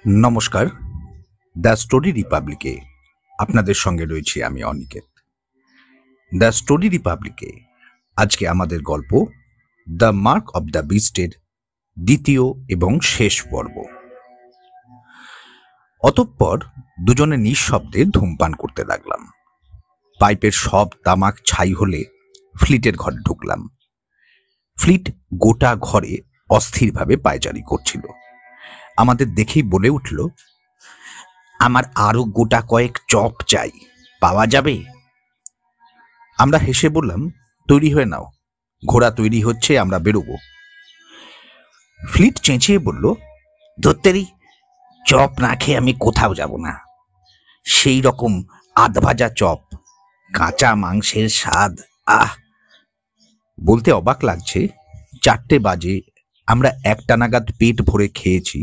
নমস্কার, the story রিপাবলিকে আপনাদের সঙ্গে রয়েছি আমি অনিকেত। দ্য স্টোরি রিপাবলিকে আজকে আমাদের গল্প দ্য মার্ক অব দ্য বিস্টের দ্বিতীয় এবং শেষ পর্ব। অতঃপর দুজনে নিঃশব্দে ধূমপান করতে লাগলাম। পাইপের সব তামাক ছাই হলে ফ্লিটের ঘরে ঢুকলাম। ফ্লিট গোটা ঘরে অস্থিরভাবে পায়চারি করছিল। আমাদের দেখেই বলে উঠল, আমার আরো গোটা কয়েক চপ চাই, পাওয়া যাবে? আমরা হেসে বললাম, তৈরি হয়ে নাও, ঘোড়া তৈরি হচ্ছে, আমরা বেরোবো। ফ্লিট চেঁচিয়ে বলল, ধত্তেরি, চপ না খেয়ে আমি কোথাও যাব না। সেই রকম আধ ভাজা চপ, কাঁচা মাংসের স্বাদ, আহ! বলতে অবাক লাগছে, 4টে বাজে, আমরা 1টা নাগাদ পেট ভরে খেয়েছি,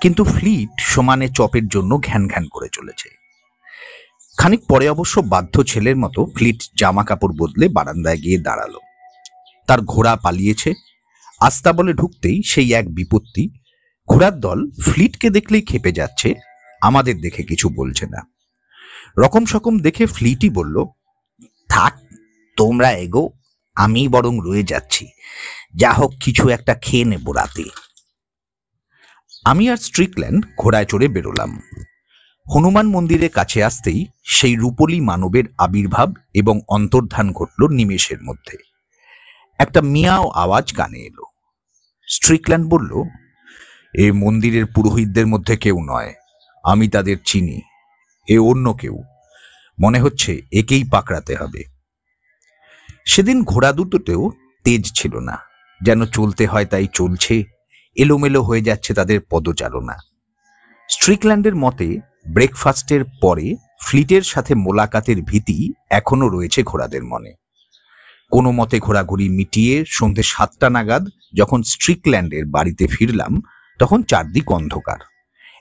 কিন্তু ফ্লিট সমানে চপের জন্য ঘ্যান ঘ্যান করে চলেছে। খানিক পরে অবশ্য বাধ্য ছেলের মতো ফ্লিট জামা কাপড় বদলে বারান্দায় গিয়ে দাঁড়ালো। তার ঘোড়া পালিয়েছে। আস্তাবলে ঢুকতেই সেই এক বিপত্তি, ঘোড়ার দল ফ্লিটকে দেখলেই খেপে যাচ্ছে, আমাদের দেখে কিছু বলছে না। রকম সকম দেখে ফ্লিটই বলল, থাক, তোমরা এগো, আমি বরং রয়ে যাচ্ছি, যা হোক কিছু একটা খেয়ে নেব রাতে। আমি আর স্ট্রিকল্যান্ড ঘোড়ায় চড়ে বেরোলাম। হনুমান মন্দিরের কাছে আসতেই সেই রূপলী মানবের আবির্ভাব এবং অন্তর্ধান ঘটল নিমেষের মধ্যে। একটা মিয়াও আওয়াজ কানে এলো। স্ট্রিকল্যান্ড বলল, এ মন্দিরের পুরোহিতদের মধ্যে কেউ নয়, আমি তাদের চিনি, এ অন্য কেউ, মনে হচ্ছে একেই পাকড়াতে হবে। সেদিন ঘোড়া দুটোতেও তেজ ছিল না, যেন চলতে হয় তাই চলছে, এলোমেলো হয়ে যাচ্ছে তাদের পদচারণা। স্ট্রিকল্যান্ডের মতে ব্রেকফাস্টের পরে ফ্লিটের সাথে মোলাকাতের ভীতি এখনো রয়েছে ঘোড়াদের মনে। কোনো মতে ঘোরাঘুরি মিটিয়ে সন্ধে 7টা নাগাদ যখন স্ট্রিকল্যান্ডের বাড়িতে ফিরলাম, তখন চারদিক অন্ধকার,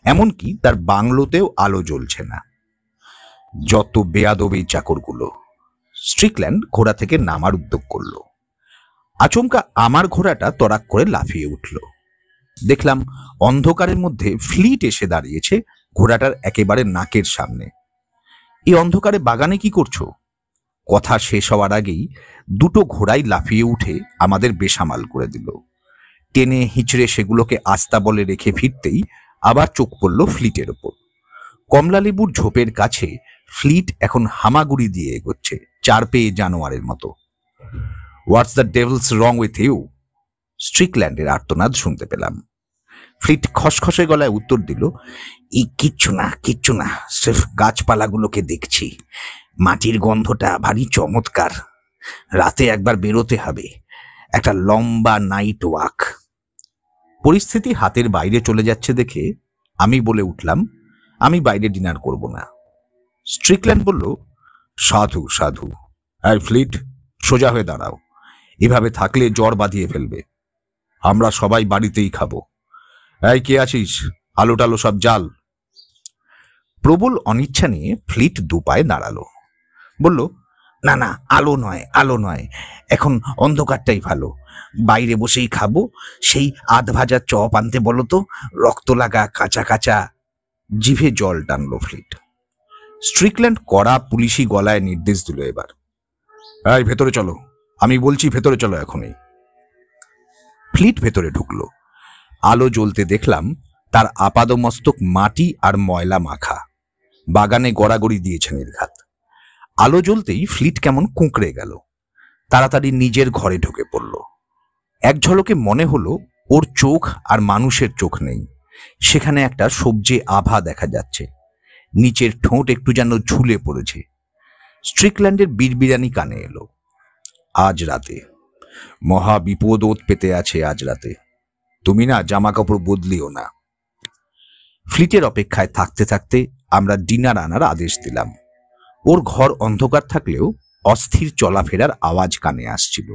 এমনকি তার বাংলোতেও আলো জ্বলছে না। যত বেয়াদব এই চাকরগুলো! স্ট্রিকল্যান্ড ঘোড়া থেকে নামার উদ্যোগ করল। আচমকা আমার ঘোড়াটা তড়াক করে লাফিয়ে উঠল। দেখলাম অন্ধকারের মধ্যে ফ্লিট এসে দাঁড়িয়েছে ঘোড়াটার একেবারে নাকের সামনে। এই অন্ধকারে বাগানে কি করছো? কথা শেষ হওয়ার আগেই দুটো ঘোড়াই লাফিয়ে উঠে আমাদের বেসামাল করে দিল। টেনে হিঁচড়ে সেগুলোকে আস্তাবলে রেখে ফিরতেই আবার চোখ পড়ল ফ্লিটের ওপর। কমলালেবুর ঝোপের কাছে ফ্লিট এখন হামাগুড়ি দিয়ে এগোচ্ছে, 4 পেয়ে জানোয়ারের মতো। What's the devil's wrong with you? স্ট্রিকল্যান্ডের আর্তনাদ শুনতে পেলাম। ফ্লিট খসখসে গলায় উত্তর দিল, এই কিচ্ছু না, কিচ্ছু না, সির্ফ গাছপালাগুলোকে দেখছি, মাটির গন্ধটা ভারী চমৎকার, রাতে একবার বেরোতে হবে, একটা লম্বা নাইট ওয়াক। পরিস্থিতি হাতের বাইরে চলে যাচ্ছে দেখে আমি বলে উঠলাম, আমি বাইরে ডিনার করব না। স্ট্রিকল্যান্ড বলল, সাধু সাধু। এই ফ্লিট, সোজা হয়ে দাঁড়াও, এভাবে থাকলে জ্বর বাঁধিয়ে ফেলবে। আমরা সবাই বাড়িতেই খাবো। এই কে আছিস? আলো টালো সব জাল। প্রবল অনিচ্ছা নিয়ে ফ্লিট দুপায়ে দাঁড়ালো, বলল, না না, আলো নয়, আলো নয়, এখন অন্ধকারটাই ভালো, বাইরে বসেই খাবো। সেই আধ ভাজা চপ আনতে বলো তো, রক্ত লাগা, কাঁচা কাঁচা। জিভে জল টানলো ফ্লিট। স্ট্রিকল্যান্ড কড়া পুলিশি গলায় নির্দেশ দিল এবার, এই ভেতরে চলো, আমি বলছি ভেতরে চলো এখনই। ফ্লিট ভেতরে ঢুকলো। আলো জ্বলতে দেখলাম তার আপাদমস্তক মাটি আর ময়লা মাখা, বাগানে গড়াগড়ি দিয়েছে নির্ঘাত। আলো জ্বলতেই ফ্লিট কেমন কুঁকড়ে গেল, তাড়াতাড়ি নিজের ঘরে ঢুকে পড়ল। এক ঝলকে মনে হলো ওর চোখ আর মানুষের চোখ নেই, সেখানে একটা সবজে আভা দেখা যাচ্ছে, নিচের ঠোঁট একটু যেন ঝুলে পড়েছে। স্ট্রিকল্যান্ডের বিড়বিড়ানি কানে এলো, আজ রাতে মহা বিপদ ওত পেতে আছে, আজ রাতে তুমি না জামা কাপড় বদলিও না। ফ্লিটের অপেক্ষায় থাকতে থাকতে আমরা ডিনার আনার আদেশ দিলাম। ওর ঘর অন্ধকার থাকলেও অস্থির চলাফেরার আওয়াজ কানে আসছিল।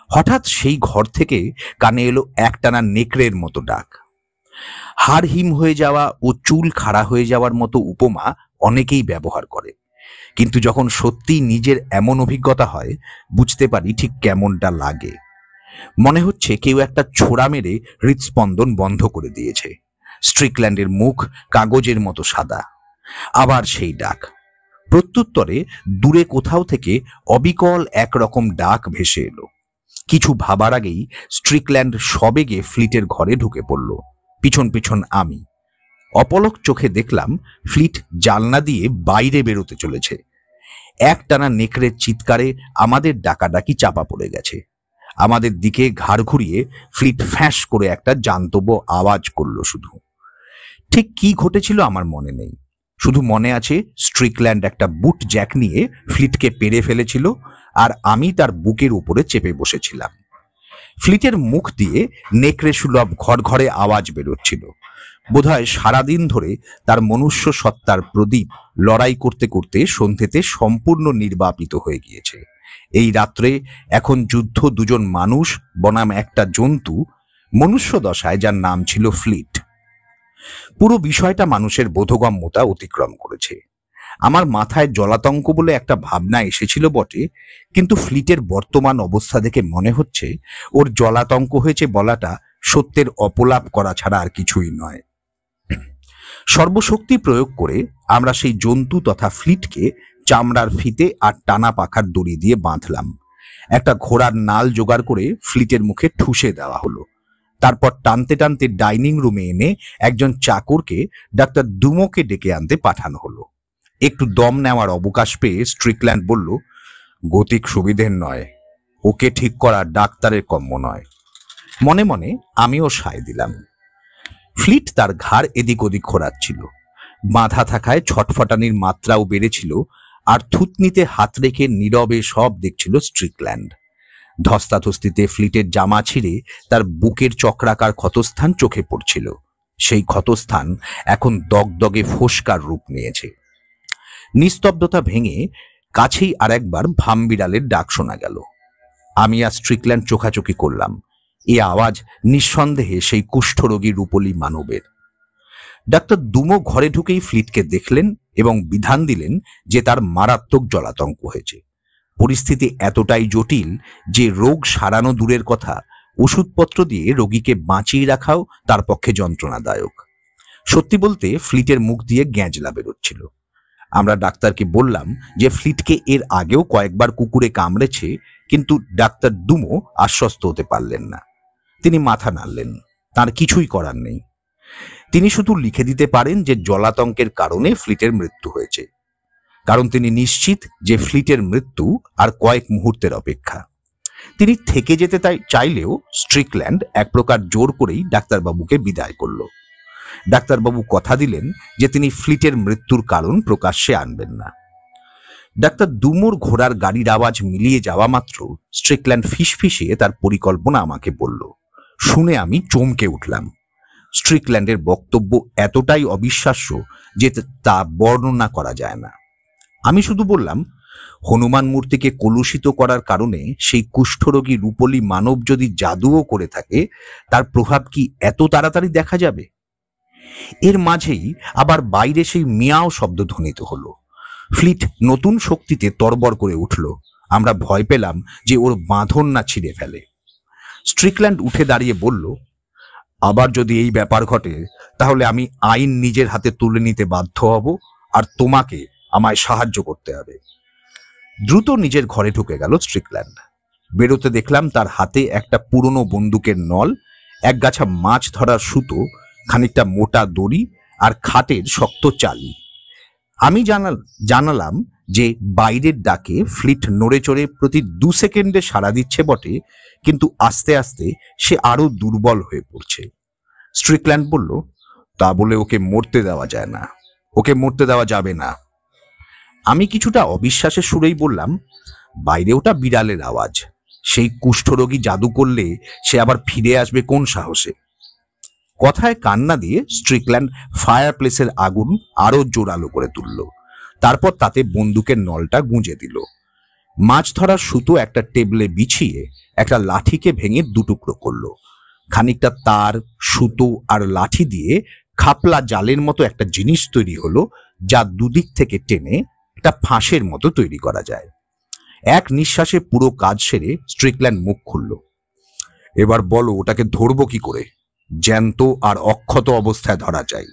হঠাৎ সেই ঘর থেকে কানে এলো একটানা নেকড়ের মতো ডাক। হাড় হিম হয়ে যাওয়া ও চুল খাড়া হয়ে যাওয়ার মতো উপমা অনেকেই ব্যবহার করে, কিন্তু যখন সত্যি নিজের এমন অভিজ্ঞতা হয় বুঝতে পারি ঠিক কেমনটা লাগে। মনে হচ্ছে কেউ একটা ছোড়া মেরে হৃদস্পন্দন বন্ধ করে দিয়েছে, স্ট্রিকল্যান্ডের মুখ কাগজের মতো সাদা। আবার সেই ডাক। প্রত্যুত্তরে দূরে কোথাও থেকে অবিকল একরকম ডাক ভেসে এলো। কিছু ভাবার আগেই স্ট্রিকল্যান্ড সবেগে ফ্লিটের ঘরে ঢুকে পড়ল, পিছন পিছন আমি। অপলক চোখে দেখলাম ফ্লিট জানলা দিয়ে বাইরে বেরোতে চলেছে। একটানা নেকড়ের চিৎকারে আমাদের ডাকাডাকি চাপা পড়ে গেছে। আমাদের দিকে ঘাড় ঘুরিয়ে ফ্লিট ফ্যাঁস করে একটা জান্তব্য আওয়াজ করলো। শুধু ঠিক কি ঘটেছিল আমার মনে নেই, শুধু মনে আছে স্ট্রিকল্যান্ড একটা বুট জ্যাক নিয়ে ফ্লিটকে পেরে ফেলেছিল, আর আমি তার বুকের উপরে চেপে বসেছিলাম। ফ্লিটের মুখ দিয়ে নেকড়ে সুলভ ঘর ঘরে আওয়াজ বেরোচ্ছিল। বোধহয় সারাদিন ধরে তার মনুষ্য সত্তার প্রদীপ লড়াই করতে করতে সন্ধ্যেতে সম্পূর্ণ নির্বাপিত হয়ে গিয়েছে। এই রাত্রে এখন যুদ্ধ দুজন মানুষ বনাম একটা জন্তু মনুষ্য দশায়, যার নাম ছিল ফ্লিট। পুরো বিষয়টা মানুষের বোধগম্যতা অতিক্রম করেছে। আমার মাথায় জলাতঙ্ক বলে একটা ভাবনা এসেছিল বটে, কিন্তু ফ্লিটের বর্তমান অবস্থা দেখে মনে হচ্ছে ওর জলাতঙ্ক হয়েছে বলাটা সত্যের অপলাপ করা ছাড়া আর কিছুই নয়। সর্বশক্তি প্রয়োগ করে আমরা সেই জন্তু তথা ফ্লিটকে চামড়ার ফিতে আর টানা পাখার দড়ি দিয়ে বাঁধলাম। একটা ঘোড়ার নাল জোগাড় করে ফ্লিটের মুখে ঠুসে দেওয়া হলো। তারপর টানতে টানতে ডাইনিং রুমে এনে একজন চাকরকে ডাক্তার দুমোকে ডেকে আনতে পাঠানো হলো। একটু দম নেওয়ার অবকাশ পেয়ে স্ট্রিকল্যান্ড বলল, গতিক সুবিধের নয়, ওকে ঠিক করা ডাক্তারের কম্য নয়। মনে মনে আমিও সায় দিলাম। ফ্লিট তার ঘাড় এদিক ওদিক ঘোরাচ্ছিল। বাঁধা থাকায় ছটফটানির মাত্রাও বেড়েছিল, আর থুতনিতে হাত রেখে নীরবে সব দেখছিল স্ট্রিকল্যান্ড। ধস্তাধস্তিতে ফ্লিটের জামা ছিঁড়ে তার বুকের চক্রাকার ক্ষতস্থান চোখে পড়ছিল। সেই ক্ষতস্থান এখন দগদগে ফোস্কার রূপ নিয়েছে। নিস্তব্ধতা ভেঙে কাছেই আর একবার ভামবিড়ালের ডাক শোনা গেল। আমি আর স্ট্রিকল্যান্ড চোখাচোখি করলাম। এ আওয়াজ নিঃসন্দেহে সেই কুষ্ঠরোগী রূপলী মানবের। ডাক্তার দুমো ঘরে ঢুকেই ফ্লিটকে দেখলেন এবং বিধান দিলেন যে তার মারাত্মক জলাতঙ্ক হয়েছে। পরিস্থিতি এতটাই জটিল যে রোগ সারানো দূরের কথা, ওষুধপত্র দিয়ে রোগীকে বাঁচিয়ে রাখাও তার পক্ষে যন্ত্রণাদায়ক। সত্যি বলতে ফ্লিটের মুখ দিয়ে গ্যাঁজলা বেরোচ্ছিল। আমরা ডাক্তারকে বললাম যে ফ্লিটকে এর আগেও কয়েকবার কুকুরে কামড়েছে, কিন্তু ডাক্তার দুমো আশ্বস্ত হতে পারলেন না। তিনি মাথা নাড়লেন, তার কিছুই করার নেই। তিনি শুধু লিখে দিতে পারেন যে জলাতঙ্কের কারণে ফ্লিটের মৃত্যু হয়েছে, কারণ তিনি নিশ্চিত যে ফ্লিটের মৃত্যু আর কয়েক মুহূর্তের অপেক্ষা। তিনি থেকে যেতে চাইলেও স্ট্রিকল্যান্ড এক প্রকার জোর করেই ডাক্তারবাবুকে বিদায় করল। ডাক্তারবাবু কথা দিলেন যে তিনি ফ্লিটের মৃত্যুর কারণ প্রকাশ্যে আনবেন না। ডাক্তার দুমোর ঘোড়ার গাড়ির আওয়াজ মিলিয়ে যাওয়া মাত্র স্ট্রিকল্যান্ড ফিসফিসিয়ে তার পরিকল্পনা আমাকে বলল। শুনে আমি চমকে উঠলাম। স্ট্রিকল্যান্ডের বক্তব্য এতটাই অবিশ্বাস্য যে তা বর্ণনা করা যায় না। আমি শুধু বললাম, হনুমান মূর্তিকে কলুষিত করার কারণে সেই কুষ্ঠরোগী রূপলী মানব যদি জাদুও করে থাকে, তার প্রভাব কি এত তাড়াতাড়ি দেখা যাবে? এর মাঝেই আবার বাইরে সেই মিয়াও শব্দ ধ্বনিত হলো। ফ্লিট নতুন শক্তিতে তরবর করে উঠল। আমরা ভয় পেলাম যে ওর বাঁধন না ছিঁড়ে ফেলে। স্ট্রিকল্যান্ড উঠে দাঁড়িয়ে বলল, আবার যদি এই ব্যাপার ঘটে তাহলে আমি আইন নিজের হাতে তুলে নিতে বাধ্য হব, আর তোমাকে আমায় সাহায্য করতে হবে। দ্রুত নিজের ঘরে ঢুকে গেল স্ট্রিকল্যান্ড। বেরোতে দেখলাম তার হাতে একটা পুরনো বন্দুকের নল, একগাছা মাছ ধরার সুতো, খানিকটা মোটা দড়ি আর খাটের শক্ত চালি। আমি জানালাম যে বাইরের ডাকে ফ্লিট নড়ে চড়ে প্রতি 2 সেকেন্ডে সাড়া দিচ্ছে বটে, কিন্তু আস্তে আস্তে সে আরো দুর্বল হয়ে পড়ছে। স্ট্রিকল্যান্ড বলল, তা বলে ওকে মরতে দেওয়া যায় না, ওকে মরতে দেওয়া যাবে না। আমি কিছুটা অবিশ্বাসের সুরেই বললাম, বাইরে ওটা বিড়ালের আওয়াজ, সেই কুষ্ঠরোগী জাদু করলে সে আবার ফিরে আসবে কোন সাহসে? কথায় কান্না দিয়ে স্ট্রিকল্যান্ড ফায়ার প্লেসের আগুন আরো জোরালো করে তুলল। তারপর তাতে বন্দুকের নলটা গুঁজে দিল। মাছ ধরার সুতো একটা টেবিলে বিছিয়ে একটা লাঠিকে ভেঙে 2 টুকরো করলো। খানিকটা তার, সুতো আর লাঠি দিয়ে খাপলা জালের মতো একটা জিনিস তৈরি হলো, যা দুদিক থেকে টেনে একটা ফাঁসের মতো তৈরি করা যায়। এক নিঃশ্বাসে পুরো কাজ সেরে স্ট্রিকল্যান্ড মুখ খুলল। এবার বলো, ওটাকে ধরবো কি করে? জ্যান্ত আর অক্ষত অবস্থায় ধরা যায়।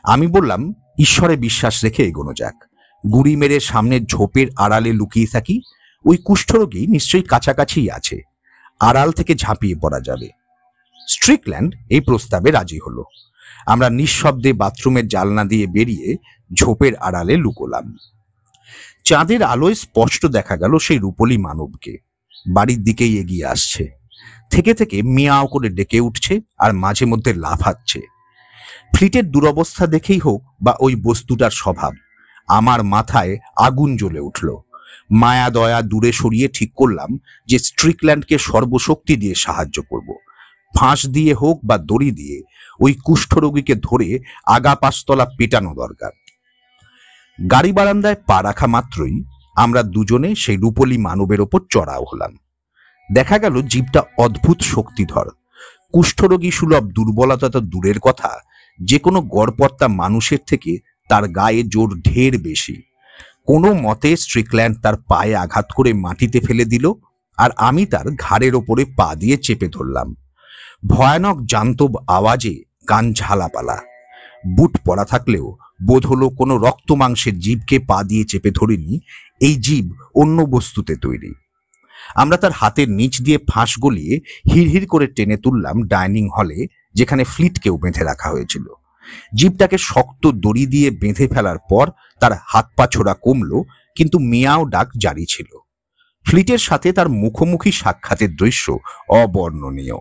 আমি বললাম, ঈশ্বরে বিশ্বাস রেখে এগোনো যাক। গুড়ি মেরে সামনের ঝোপের আড়ালে লুকিয়ে থাকি, ওই কুষ্ঠরোগী নিশ্চয়ই কাছাকাছিই আছে, আড়াল থেকে ঝাঁপিয়ে পড়া যাবে। স্ট্রিকল্যান্ড এই প্রস্তাবে রাজি হলো। আমরা নিঃশব্দে বাথরুমের জানলা দিয়ে বেরিয়ে ঝোপের আড়ালে লুকোলাম। চাঁদের আলোয় স্পষ্ট দেখা গেল সেই রূপলী মানবকে, বাড়ির দিকেই এগিয়ে আসছে। থেকে থেকে মিয়াও করে ডেকে উঠছে আর মাঝে মধ্যে লাফাচ্ছে। ফ্লিটের দুরবস্থা দেখেই হোক বা ওই বস্তুটার স্বভাব, আমার মাথায় আগুন জ্বলে উঠল। মায়া দয়া দূরে সরিয়ে ঠিক করলাম যে স্ট্রিকল্যান্ডকে সর্বশক্তি দিয়ে সাহায্য করব। ফাঁস দিয়ে হোক বা দড়ি দিয়ে ওই কুষ্ঠরোগীকে ধরে আগা পাঁচতলা পেটানো দরকার। গাড়ি বারান্দায় পা রাখা মাত্রই আমরা দুজনে সেই রূপলী মানবের ওপর চড়াও হলাম। দেখা গেল জীবটা অদ্ভুত শক্তিধর। কুষ্ঠরোগী সুলভ দুর্বলতা তো দূরের কথা, যে কোনো গড়পড়তা মানুষের থেকে তার গায়ে জোর ঢের বেশি। কোনো মতে স্ট্রিকল্যান্ড তার পায়ে আঘাত করে মাটিতে ফেলে দিল, আর আমি তার ঘাড়ের ওপরে পা দিয়ে চেপে ধরলাম। ভয়ানক জান্তব আওয়াজে কান ঝালাপালা। বুট পরা থাকলেও বোধ হলো কোনো রক্ত মাংসের জীবকে পা দিয়ে চেপে ধরিনি, এই জীব অন্য বস্তুতে তৈরি। আমরা তার হাতের নিচ দিয়ে ফাঁস গলিয়ে হিড়হিড় করে টেনে তুললাম ডাইনিং হলে, যেখানে ফ্লিটকেও বেঁধে রাখা হয়েছিল। জীবটাকে শক্ত দড়ি দিয়ে বেঁধে ফেলার পর তার হাত পা ছোড়া কমল, কিন্তু মিয়াও ডাক জারি ছিল। ফ্লিটের সাথে তার মুখোমুখি সাক্ষাতের দৃশ্য অবর্ণনীয়।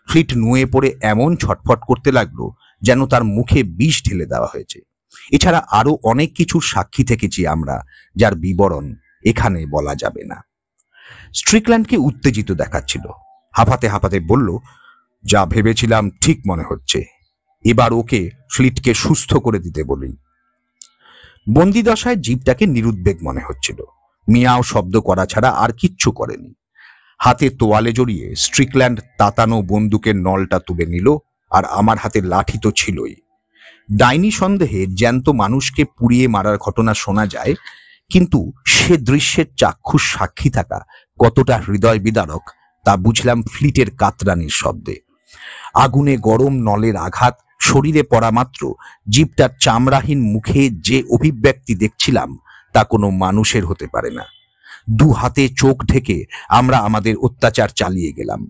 ফ্লিট নুয়ে পড়ে এমন ছটফট করতে লাগলো যেন তার মুখে বিষ ঢেলে দেওয়া হয়েছে। এছাড়া আরো অনেক কিছুর সাক্ষী থেকেছি আমরা, যার বিবরণ এখানে বলা যাবে না। স্ট্রিকল্যান্ডকে উত্তেজিত দেখাচ্ছিল, হাঁপাতে হাঁপাতে বলল, যা ভেবেছিলাম ঠিক মনে হচ্ছে, এবার ওকে ফ্লিটকে সুস্থ করে দিতে বলি। বন্দিদশায় জীবটাকে নিরুদ্বেগ মনে হচ্ছিল। মিয়াও শব্দ করা ছাড়া আর কিচ্ছু করেনি। হাতে তোয়ালে জড়িয়ে স্ট্রিকল্যান্ড তাতানো বন্দুকের নলটা তুলে নিল, আর আমার হাতে লাঠি তো ছিলই। ডাইনি সন্দেহে জ্যান্ত মানুষকে পুড়িয়ে মারার ঘটনা শোনা যায়, কিন্তু সে দৃশ্যের চাক্ষুষ সাক্ষী থাকা কতটা হৃদয় বিদারক তা বুঝলাম ফ্লিটের কাতরানির শব্দে। আগুনে গরম নলের আঘাত শরীরে পড়া মাত্র জীবটার চামড়াহীন মুখে যে অভিব্যক্তি দেখছিলাম তা কোনো মানুষের হতে পারে না। দু হাতে চোখ ঢেকে আমরা আমাদের অত্যাচার চালিয়ে গেলাম।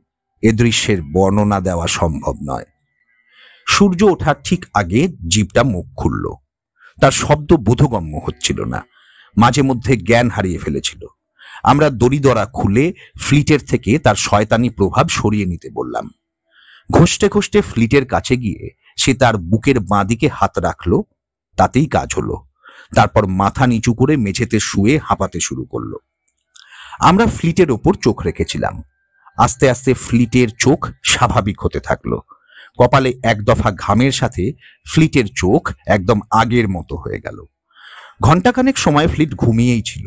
এ দৃশ্যের বর্ণনা দেওয়া সম্ভব নয়। সূর্য ওঠার ঠিক আগে জীবটা মুখ খুলল। তার শব্দ বোধগম্য হচ্ছিল না, মাঝে মধ্যে জ্ঞান হারিয়ে ফেলেছিল। আমরা দড়িদড়া খুলে ফ্লিটের থেকে তার শয়তানি প্রভাব সরিয়ে নিতে বললাম। ঘষতে ঘষতে ফ্লিটের কাছে গিয়ে সে তার বুকের বাঁ দিকে হাত রাখলো, তাতেই কাজ হলো। তারপর মাথা নিচু করে মেঝেতে শুয়ে হাঁপাতে শুরু করলো। আমরা ফ্লিটের ওপর চোখ রেখেছিলাম। আস্তে আস্তে ফ্লিটের চোখ স্বাভাবিক হতে থাকলো। কপালে এক দফা ঘামের সাথে ফ্লিটের চোখ একদম আগের মতো হয়ে গেল। ঘণ্টাখানেক সময় ফ্লিট ঘুমিয়েই ছিল।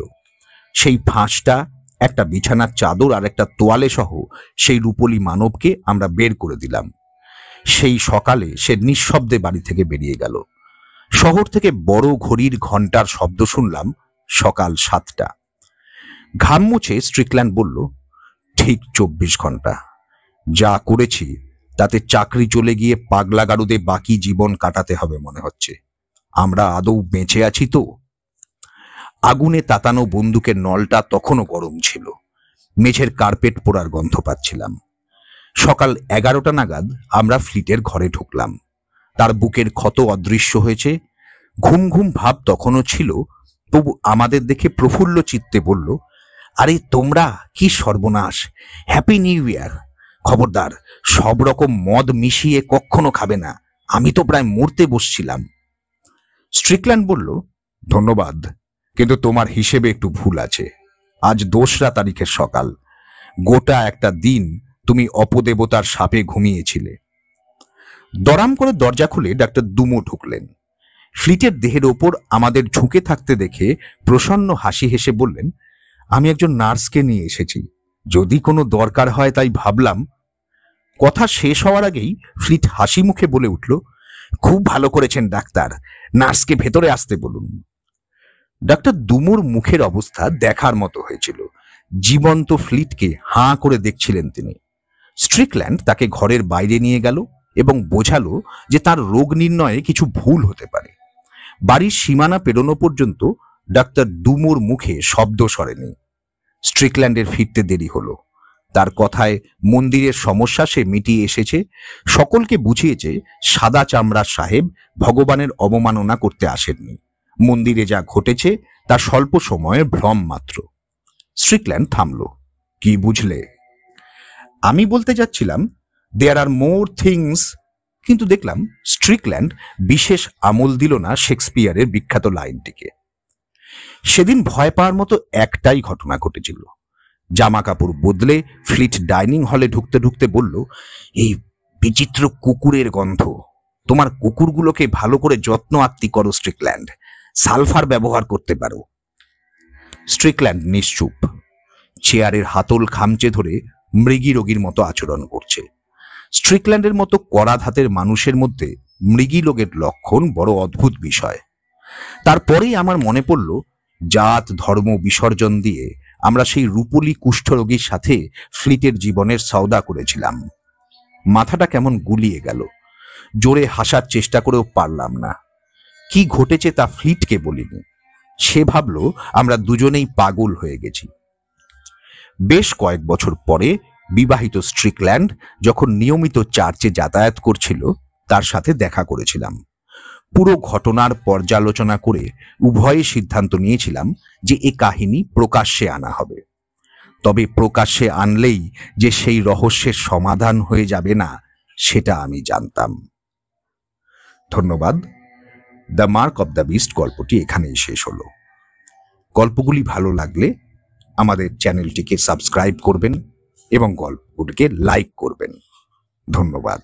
সেই ফাঁসটা, একটা বিছানার চাদর আর একটা তোয়ালে সহ সেই রূপলী মানবকে আমরা বের করে দিলাম। সেই সকালে সে নিঃশব্দে বাড়ি থেকে বেরিয়ে গেল। শহর থেকে বড় ঘড়ির ঘন্টার শব্দ শুনলাম, সকাল 7টা। ঘাম মুছে স্ট্রিকল্যান্ড বলল, ঠিক 24 ঘন্টা। যা করেছি তাতে চাকরি চলে গিয়ে পাগলা গারুদে বাকি জীবন কাটাতে হবে মনে হচ্ছে। আমরা আদৌ বেঁচে আছি তো? আগুনে তাতানো বন্দুকের নলটা তখনও গরম ছিল। মেঝের কার্পেট পোড়ার গন্ধ পাচ্ছিলাম। সকাল 11টা নাগাদ আমরা ফ্লিটের ঘরে ঢুকলাম। তার বুকের ক্ষত অদৃশ্য হয়েছে। ঘুম ঘুম ভাব তখনও ছিল, তবু আমাদের দেখে প্রফুল্ল চিত্তে বলল, আরে তোমরা কি সর্বনাশ! Happy new year! খবরদার সব রকম মদ মিশিয়ে কখনো খাবে না, আমি তো প্রায় মরতে বসছিলাম। স্ট্রিকল্যান্ড বলল, ধন্যবাদ, কিন্তু তোমার হিসেবে একটু ভুল আছে। আজ 2রা তারিখের সকাল। গোটা একটা দিন তুমি অপদেবতার সাপে ঘুমিয়েছিলে। দরাম করে দরজা খুলে ডাক্তার দুমো ঢুকলেন। ফ্লিটের দেহের ওপর আমাদের ঝুঁকে থাকতে দেখে প্রসন্ন হাসি হেসে বললেন, আমি একজন নার্সকে নিয়ে এসেছি, যদি কোনো দরকার হয় তাই ভাবলাম। কথা শেষ হওয়ার আগেই ফ্লিট হাসি মুখে বলে উঠল, খুব ভালো করেছেন ডাক্তার, নার্সকে ভেতরে আসতে বলুন। ডাক্তার দুমোর মুখের অবস্থা দেখার মতো হয়েছিল। জীবন্ত ফ্লিটকে হাঁ করে দেখছিলেন তিনি। স্ট্রিকল্যান্ড তাকে ঘরের বাইরে নিয়ে গেল এবং বোঝালো যে তার রোগ নির্ণয়ে কিছু ভুল হতে পারে। বাড়ির সীমানা পেরোনো পর্যন্ত ডাক্তার ডুমোর মুখে শব্দ সরেনি। স্ট্রিকল্যান্ডের ফিরতে দেরি হলো। তার কথায় মন্দিরের সমস্যা সে মিটিয়ে এসেছে, সকলকে বুঝিয়েছে সাদা চামড়ার সাহেব ভগবানের অবমাননা করতে আসেননি। মন্দিরে যা ঘটেছে তা স্বল্প সময়ের ভ্রম মাত্র। স্ট্রিকল্যান্ড থামল। কি বুঝলে? আমি বলতে যাচ্ছিলাম দেয়ার আর মোর থিংস, কিন্তু দেখলাম স্ট্রিকল্যান্ড বিশেষ আমল দিল না শেক্সপিয়ারের বিখ্যাত লাইনটিকে। সেদিন ভয় পাওয়ার মতো একটাই ঘটনা ঘটেছিল। জামা কাপড় বদলে ফ্লিট ডাইনিং হলে ঢুকতে ঢুকতে বলল, এই বিচিত্র কুকুরের গন্ধ। তোমার কুকুরগুলোকে ভালো করে যত্ন আত্তি করো স্ট্রিকল্যান্ড, সালফার ব্যবহার করতে পারো। স্ট্রিকল্যান্ড নিশ্চুপ, চেয়ারের হাতল খামচে ধরে মৃগী রোগীর মতো আচরণ করছে। স্ট্রিকল্যান্ডের মতো কড়া ধাতের মানুষের মধ্যে মৃগী রোগের লক্ষণ বড় অদ্ভুত বিষয়। তারপরেই আমার মনে পড়ল, জাত ধর্ম বিসর্জন দিয়ে আমরা সেই রূপলি কুষ্ঠরোগীর সাথে ফ্লিটের জীবনের সওদা করেছিলাম। মাথাটা কেমন গুলিয়ে গেল। জোরে হাসার চেষ্টা করেও পারলাম না। কি ঘটেছে তা ফ্লিটকে বলিনি। সে ভাবল আমরা দুজনেই পাগল হয়ে গেছি। বেশ কয়েক বছর পরে বিবাহিত স্ট্রিকল্যান্ড যখন নিয়মিত চার্চে যাতায়াত করছিল, তার সাথে দেখা করেছিলাম। পুরো ঘটনার পর্যালোচনা করে উভয়ে সিদ্ধান্ত নিয়েছিলাম যে এ কাহিনী প্রকাশ্যে আনা হবে। তবে প্রকাশ্যে আনলেই যে সেই রহস্যের সমাধান হয়ে যাবে না, সেটা আমি জানতাম। ধন্যবাদ। The mark of the beast গল্পটি এখানেই শেষ হলো। গল্পগুলি ভালো লাগলে আমাদের চ্যানেলটিকে সাবস্ক্রাইব করবেন এবং গল্পগুলিকে লাইক করবেন। ধন্যবাদ।